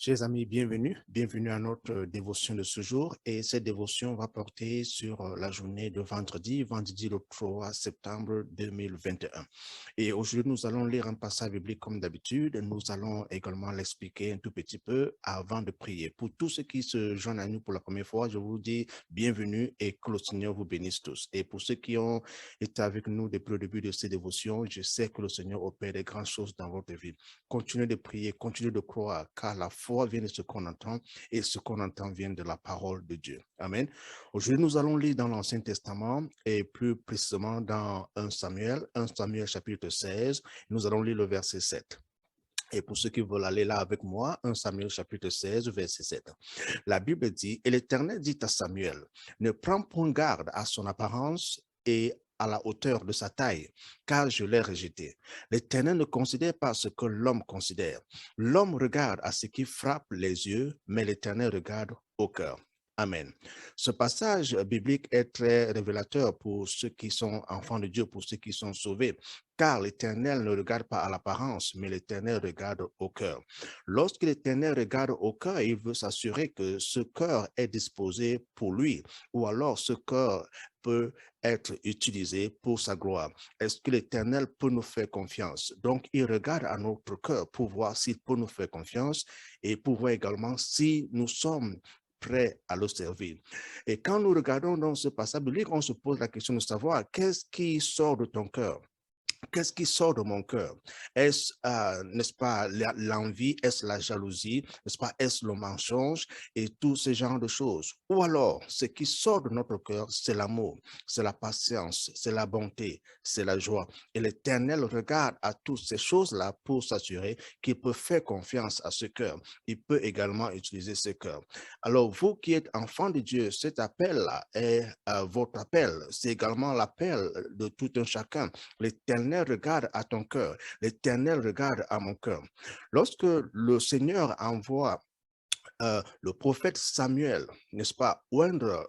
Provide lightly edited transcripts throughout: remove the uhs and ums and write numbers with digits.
Chers amis, bienvenue à notre dévotion de ce jour et cette dévotion va porter sur la journée de vendredi le 3 septembre 2021. Et aujourd'hui, nous allons lire un passage biblique comme d'habitude. Nous allons également l'expliquer un tout petit peu avant de prier. Pour tous ceux qui se joignent à nous pour la première fois, je vous dis bienvenue et que le Seigneur vous bénisse tous. Et pour ceux qui ont été avec nous depuis le début de ces dévotions, je sais que le Seigneur opère des grandes choses dans votre vie. Continuez de prier, continuez de croire, car la foi vient de ce qu'on entend et ce qu'on entend vient de la parole de Dieu. Amen. Aujourd'hui, nous allons lire dans l'Ancien Testament et plus précisément dans 1 Samuel chapitre 16. Nous allons lire le verset 7. Et pour ceux qui veulent aller là avec moi, 1 Samuel chapitre 16, verset 7. La Bible dit, « Et l'Éternel dit à Samuel, ne prends point garde à son apparence et à la hauteur de sa taille, car je l'ai rejeté. L'Éternel ne considère pas ce que l'homme considère. L'homme regarde à ce qui frappe les yeux, mais l'Éternel regarde au cœur. » Amen. Ce passage biblique est très révélateur pour ceux qui sont enfants de Dieu, pour ceux qui sont sauvés, car l'Éternel ne regarde pas à l'apparence, mais l'Éternel regarde au cœur. Lorsque l'Éternel regarde au cœur, il veut s'assurer que ce cœur est disposé pour lui, ou alors ce cœur peut être utilisé pour sa gloire. Est-ce que l'Éternel peut nous faire confiance? Donc, il regarde à notre cœur pour voir s'il peut nous faire confiance et pour voir également si nous sommes prêts à le servir. Et quand nous regardons dans ce passage biblique, on se pose la question de savoir qu'est-ce qui sort de ton cœur? Qu'est-ce qui sort de mon cœur? Est-ce, n'est-ce pas, l'envie? Est-ce la jalousie? N'est-ce pas? Est-ce le mensonge? Et tous ces genres de choses. Ou alors, ce qui sort de notre cœur, c'est l'amour, c'est la patience, c'est la bonté, c'est la joie. Et l'Éternel regarde à toutes ces choses-là pour s'assurer qu'il peut faire confiance à ce cœur. Il peut également utiliser ce cœur. Alors, vous qui êtes enfants de Dieu, cet appel-là est votre appel. C'est également l'appel de tout un chacun. L'Éternel regarde à ton cœur. L'Éternel regarde à mon cœur. Lorsque le Seigneur envoie le prophète Samuel, n'est-ce pas, oindre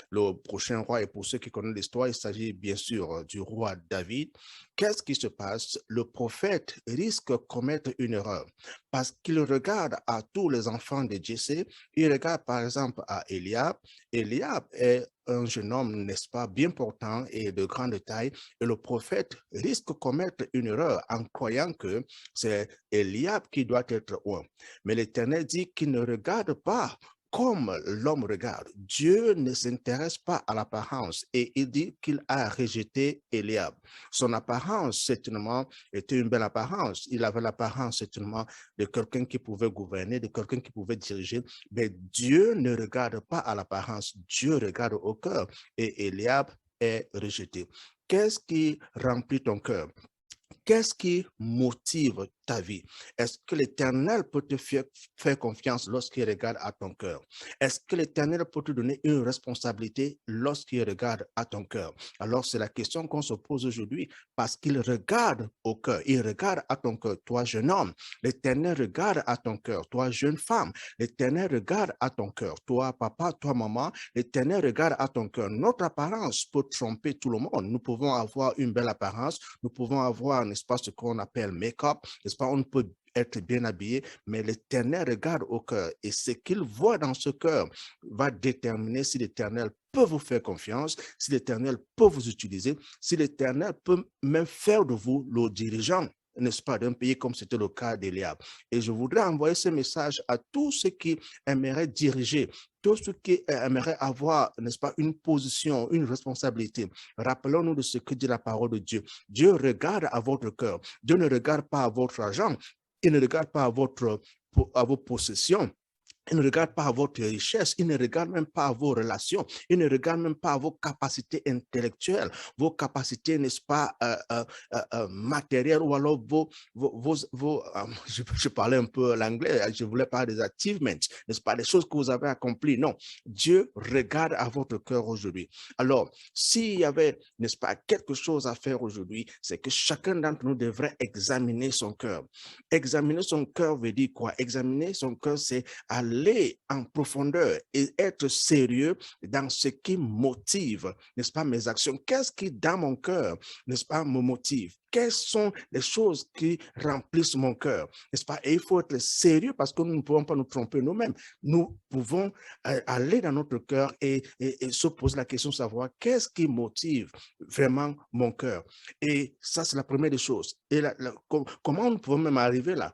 le prochain roi, et pour ceux qui connaissent l'histoire, il s'agit bien sûr du roi David. Qu'est-ce qui se passe? Le prophète risque de commettre une erreur parce qu'il regarde à tous les enfants de Jessé. Il regarde par exemple à Eliab. Eliab est un jeune homme, n'est-ce pas, bien portant et de grande taille, et le prophète risque de commettre une erreur en croyant que c'est Eliab qui doit être oint. Mais l'Éternel dit qu'il ne regarde pas comme l'homme regarde. Dieu ne s'intéresse pas à l'apparence et il dit qu'il a rejeté Eliab. Son apparence, certainement, était une belle apparence. Il avait l'apparence, certainement, de quelqu'un qui pouvait gouverner, de quelqu'un qui pouvait diriger. Mais Dieu ne regarde pas à l'apparence. Dieu regarde au cœur. Et Eliab est rejeté. Qu'est-ce qui remplit ton cœur? Qu'est-ce qui motive ta vie? Est-ce que l'Éternel peut te faire confiance lorsqu'il regarde à ton cœur? Est-ce que l'Éternel peut te donner une responsabilité lorsqu'il regarde à ton cœur? Alors, c'est la question qu'on se pose aujourd'hui parce qu'il regarde au cœur. Il regarde à ton cœur, toi, jeune homme. L'Éternel regarde à ton cœur, toi, jeune femme. L'Éternel regarde à ton cœur, toi, papa, toi, maman. L'Éternel regarde à ton cœur. Notre apparence peut tromper tout le monde. Nous pouvons avoir une belle apparence. Nous pouvons avoir, n'est-ce pas, ce qu'on appelle make-up, n'est-ce pas, on peut être bien habillé, mais l'Éternel regarde au cœur et ce qu'il voit dans ce cœur va déterminer si l'Éternel peut vous faire confiance, si l'Éternel peut vous utiliser, si l'Éternel peut même faire de vous le dirigeant, n'est-ce pas, d'un pays comme c'était le cas d'Eliab. Et je voudrais envoyer ce message à tous ceux qui aimeraient diriger, tous ceux qui aimeraient avoir, n'est-ce pas, une position, une responsabilité. Rappelons-nous de ce que dit la parole de Dieu. Dieu regarde à votre cœur. Dieu ne regarde pas à votre argent. Il ne regarde pas à vos possessions. Il ne regarde pas à votre richesse, il ne regarde même pas à vos relations, il ne regarde même pas à vos capacités intellectuelles, vos capacités, n'est-ce pas, matérielles, ou alors je parlais un peu l'anglais, je voulais parler des achievements, n'est-ce pas, des choses que vous avez accomplies. Non, Dieu regarde à votre cœur aujourd'hui. Alors, s'il y avait, n'est-ce pas, quelque chose à faire aujourd'hui, c'est que chacun d'entre nous devrait examiner son cœur. Examiner son cœur veut dire quoi? Examiner son cœur, c'est aller aller en profondeur et être sérieux dans ce qui motive, n'est-ce pas, mes actions. Qu'est-ce qui, dans mon cœur, n'est-ce pas, me motive? Quelles sont les choses qui remplissent mon cœur, n'est-ce pas? Et il faut être sérieux parce que nous ne pouvons pas nous tromper nous-mêmes. Nous pouvons aller dans notre cœur et se poser la question de savoir qu'est-ce qui motive vraiment mon cœur. Et ça, c'est la première des choses. Et comment nous pouvons même arriver là?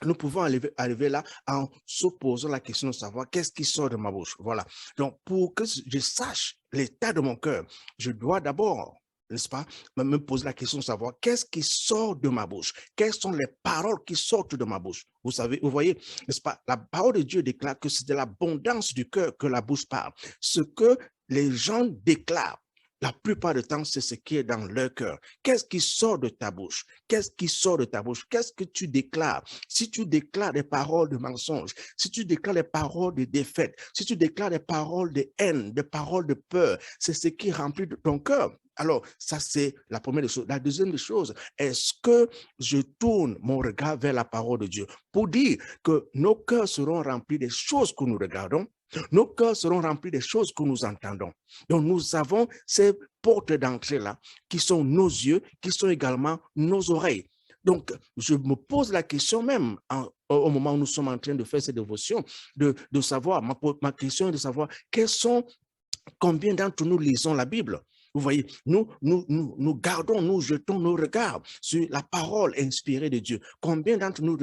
Nous pouvons arriver là en se posant la question de savoir qu'est-ce qui sort de ma bouche. Voilà. Donc, pour que je sache l'état de mon cœur, je dois d'abord, n'est-ce pas, me poser la question de savoir qu'est-ce qui sort de ma bouche, quelles sont les paroles qui sortent de ma bouche. Vous savez, vous voyez, n'est-ce pas, la parole de Dieu déclare que c'est de l'abondance du cœur que la bouche parle. Ce que les gens déclarent, la plupart du temps, c'est ce qui est dans leur cœur. Qu'est-ce qui sort de ta bouche? Qu'est-ce qui sort de ta bouche? Qu'est-ce que tu déclares? Si tu déclares des paroles de mensonge, si tu déclares des paroles de défaite, si tu déclares des paroles de haine, des paroles de peur, c'est ce qui remplit ton cœur. Alors, ça, c'est la première des choses. La deuxième des choses, est-ce que je tourne mon regard vers la parole de Dieu pour dire que nos cœurs seront remplis des choses que nous regardons, nos cœurs seront remplis des choses que nous entendons. Donc, nous avons ces portes d'entrée-là qui sont nos yeux, qui sont également nos oreilles. Donc, je me pose la question même au moment où nous sommes en train de faire ces dévotions, de savoir, ma question est de savoir combien d'entre nous lisons la Bible. Vous voyez, nous gardons, nous jetons nos regards sur la parole inspirée de Dieu. Combien d'entre nous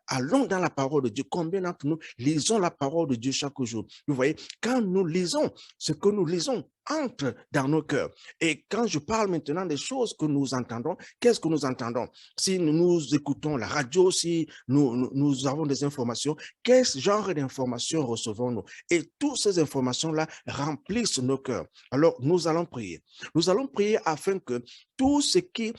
allons dans la parole de Dieu? Combien d'entre nous lisons la parole de Dieu chaque jour? Vous voyez, quand nous lisons, ce que nous lisons entre dans nos cœurs. Et quand je parle maintenant des choses que nous entendons, qu'est-ce que nous entendons? Si nous écoutons la radio, si nous avons des informations, quel genre d'informations recevons-nous? Et toutes ces informations-là remplissent nos cœurs. Alors, nous allons prier. Nous allons prier afin que tout ce qui,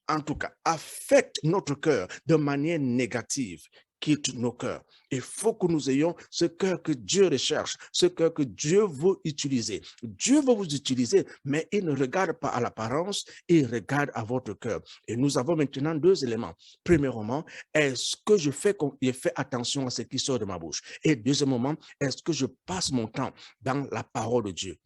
en tout cas, affecte notre cœur de manière négative, quitte nos cœurs. Il faut que nous ayons ce cœur que Dieu recherche, ce cœur que Dieu veut utiliser. Dieu veut vous utiliser, mais il ne regarde pas à l'apparence, il regarde à votre cœur. Et nous avons maintenant deux éléments. Premièrement, est-ce que je fais attention à ce qui sort de ma bouche? Et deuxièmement, est-ce que je passe mon temps dans la parole de Dieu?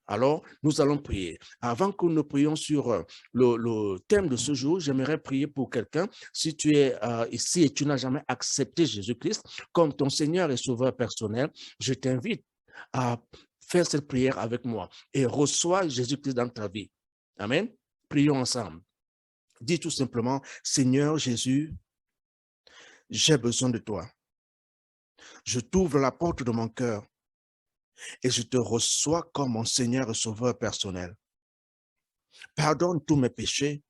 Alors, nous allons prier. Avant que nous prions sur le thème de ce jour, j'aimerais prier pour quelqu'un. Si tu es ici et tu n'as jamais accepté Jésus-Christ comme ton Seigneur et Sauveur personnel, je t'invite à faire cette prière avec moi et reçois Jésus-Christ dans ta vie. Amen. Prions ensemble. Dis tout simplement, Seigneur Jésus, j'ai besoin de toi. Je t'ouvre la porte de mon cœur et je te reçois comme mon Seigneur et Sauveur personnel. Pardonne tous mes péchés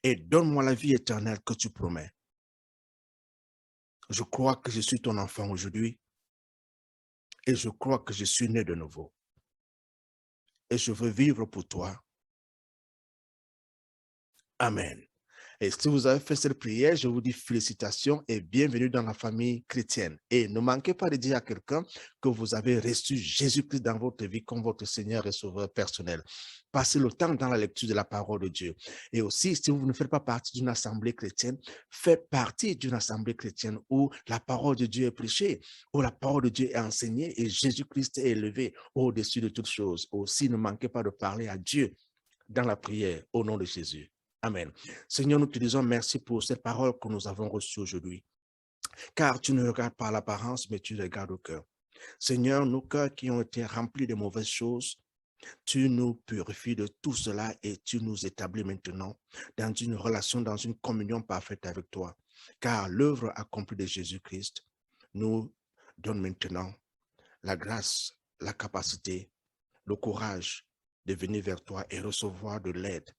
et donne-moi la vie éternelle que tu promets. Je crois que je suis ton enfant aujourd'hui et je crois que je suis né de nouveau. Et je veux vivre pour toi. Amen. Et si vous avez fait cette prière, je vous dis félicitations et bienvenue dans la famille chrétienne. Et ne manquez pas de dire à quelqu'un que vous avez reçu Jésus-Christ dans votre vie comme votre Seigneur et Sauveur personnel. Passez le temps dans la lecture de la parole de Dieu. Et aussi, si vous ne faites pas partie d'une assemblée chrétienne, faites partie d'une assemblée chrétienne où la parole de Dieu est prêchée, où la parole de Dieu est enseignée et Jésus-Christ est élevé au-dessus de toutes choses. Aussi, ne manquez pas de parler à Dieu dans la prière au nom de Jésus. Amen. Seigneur, nous te disons merci pour cette parole que nous avons reçue aujourd'hui. Car tu ne regardes pas l'apparence, mais tu regardes au cœur. Seigneur, nos cœurs qui ont été remplis de mauvaises choses, tu nous purifies de tout cela et tu nous établis maintenant dans une relation, dans une communion parfaite avec toi. Car l'œuvre accomplie de Jésus-Christ nous donne maintenant la grâce, la capacité, le courage de venir vers toi et recevoir de l'aide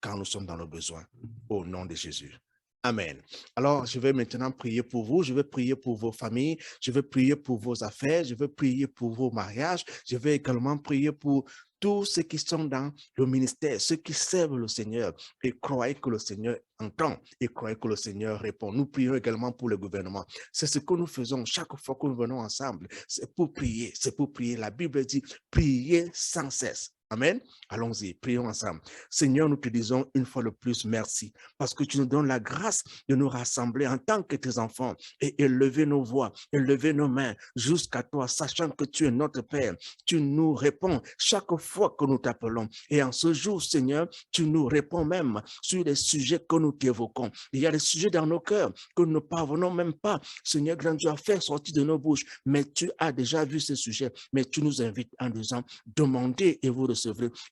quand nous sommes dans le besoin, au nom de Jésus. Amen. Alors, je vais maintenant prier pour vous, je vais prier pour vos familles, je vais prier pour vos affaires, je vais prier pour vos mariages, je vais également prier pour tous ceux qui sont dans le ministère, ceux qui servent le Seigneur et croient que le Seigneur entend et croient que le Seigneur répond. Nous prions également pour le gouvernement. C'est ce que nous faisons chaque fois que nous venons ensemble. C'est pour prier, c'est pour prier. La Bible dit, priez sans cesse. Amen. Allons-y, prions ensemble. Seigneur, nous te disons une fois de plus merci parce que tu nous donnes la grâce de nous rassembler en tant que tes enfants et élever nos voix, élever nos mains jusqu'à toi, sachant que tu es notre Père. Tu nous réponds chaque fois que nous t'appelons. Et en ce jour, Seigneur, tu nous réponds même sur les sujets que nous t'évoquons. Il y a des sujets dans nos cœurs que nous ne parvenons même pas, Seigneur grand Dieu, à faire sortir de nos bouches. Mais tu as déjà vu ces sujets, mais tu nous invites en disant, demandez et vous recevrez.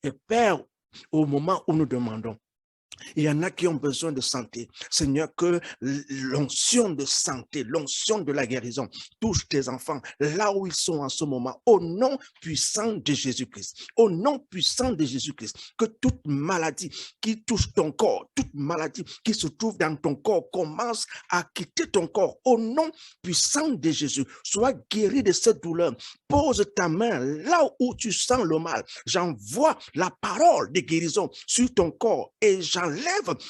Et Père, au moment où nous demandons, il y en a qui ont besoin de santé. Seigneur, que l'onction de santé, l'onction de la guérison touche tes enfants là où ils sont en ce moment. Au nom puissant de Jésus-Christ. Au nom puissant de Jésus-Christ. Que toute maladie qui touche ton corps, toute maladie qui se trouve dans ton corps commence à quitter ton corps. Au nom puissant de Jésus. Sois guéri de cette douleur. Pose ta main là où tu sens le mal. J'envoie la parole de guérison sur ton corps et j'enlève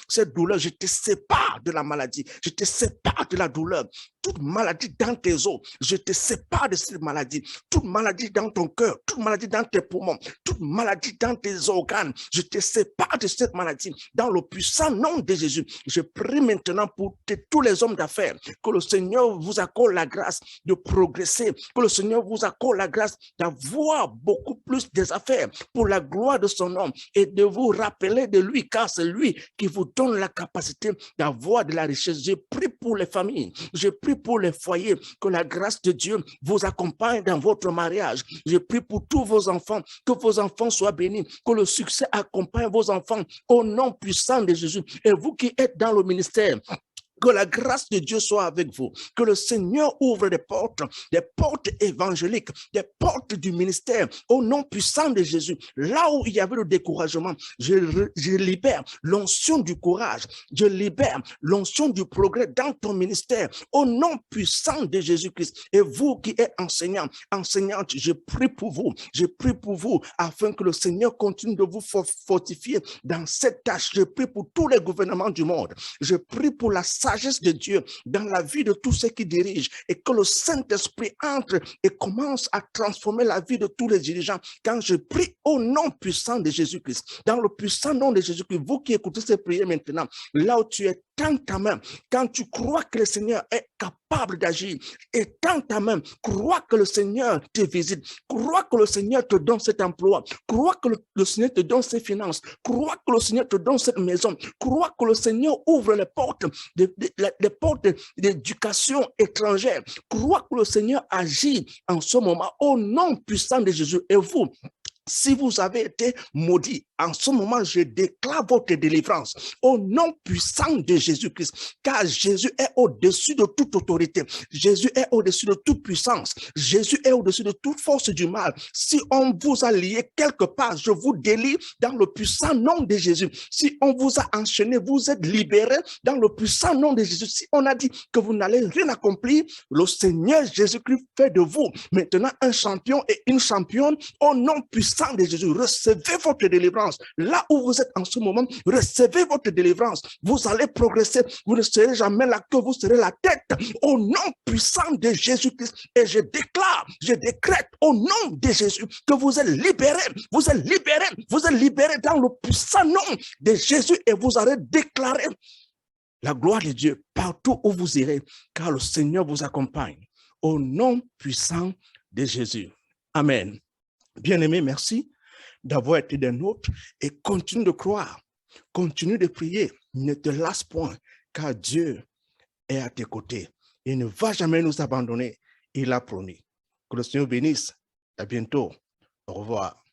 cette douleur. Je te sépare de la maladie. Je te sépare de la douleur. Toute maladie dans tes os, je te sépare de cette maladie. Toute maladie dans ton cœur, toute maladie dans tes poumons, toute maladie dans tes organes, je te sépare de cette maladie. Dans le puissant nom de Jésus, je prie maintenant pour tous les hommes d'affaires, que le Seigneur vous accorde la grâce de progresser, que le Seigneur vous accorde la grâce d'avoir beaucoup plus des affaires pour la gloire de son nom et de vous rappeler de lui, car c'est lui qui vous donne la capacité d'avoir de la richesse. Je prie pour les familles, je prie pour les foyers, que la grâce de Dieu vous accompagne dans votre mariage. Je prie pour tous vos enfants, que vos enfants soient bénis, que le succès accompagne vos enfants au nom puissant de Jésus. Et vous qui êtes dans le ministère, que la grâce de Dieu soit avec vous. Que le Seigneur ouvre des portes évangéliques, des portes du ministère au nom puissant de Jésus. Là où il y avait le découragement, je libère l'onction du courage. Je libère l'onction du progrès dans ton ministère au nom puissant de Jésus-Christ. Et vous qui êtes enseignants, enseignantes, je prie pour vous. Je prie pour vous afin que le Seigneur continue de vous fortifier dans cette tâche. Je prie pour tous les gouvernements du monde. Je prie pour la sagesse de Dieu dans la vie de tous ceux qui dirigent et que le Saint-Esprit entre et commence à transformer la vie de tous les dirigeants. Quand je prie au nom puissant de Jésus-Christ, dans le puissant nom de Jésus-Christ, vous qui écoutez ces prières maintenant, là où tu es, tends ta main. Quand tu crois que le Seigneur est capable d'agir, et tends ta main, crois que le Seigneur te visite, crois que le Seigneur te donne cet emploi, crois que le Seigneur te donne ses finances, crois que le Seigneur te donne cette maison, crois que le Seigneur ouvre les portes d'éducation étrangère, crois que le Seigneur agit en ce moment au nom puissant de Jésus. Et vous, si vous avez été maudit, en ce moment, je déclare votre délivrance au nom puissant de Jésus-Christ, car Jésus est au-dessus de toute autorité. Jésus est au-dessus de toute puissance. Jésus est au-dessus de toute force du mal. Si on vous a lié quelque part, je vous délivre dans le puissant nom de Jésus. Si on vous a enchaîné, vous êtes libéré dans le puissant nom de Jésus. Si on a dit que vous n'allez rien accomplir, le Seigneur Jésus-Christ fait de vous maintenant un champion et une championne au nom puissant de Jésus. Recevez votre délivrance. Là où vous êtes en ce moment, recevez votre délivrance. Vous allez progresser. Vous ne serez jamais la queue, vous serez la tête. Au nom puissant de Jésus-Christ. Et je déclare, je décrète au nom de Jésus que vous êtes libérés. Vous êtes libérés. Vous êtes libérés dans le puissant nom de Jésus et vous allez déclarer la gloire de Dieu partout où vous irez, car le Seigneur vous accompagne. Au nom puissant de Jésus. Amen. Bien-aimés, merci d'avoir été des nôtres et continue de croire, continue de prier, ne te lasse point, car Dieu est à tes côtés. Il ne va jamais nous abandonner, il a promis. Que le Seigneur bénisse. À bientôt. Au revoir.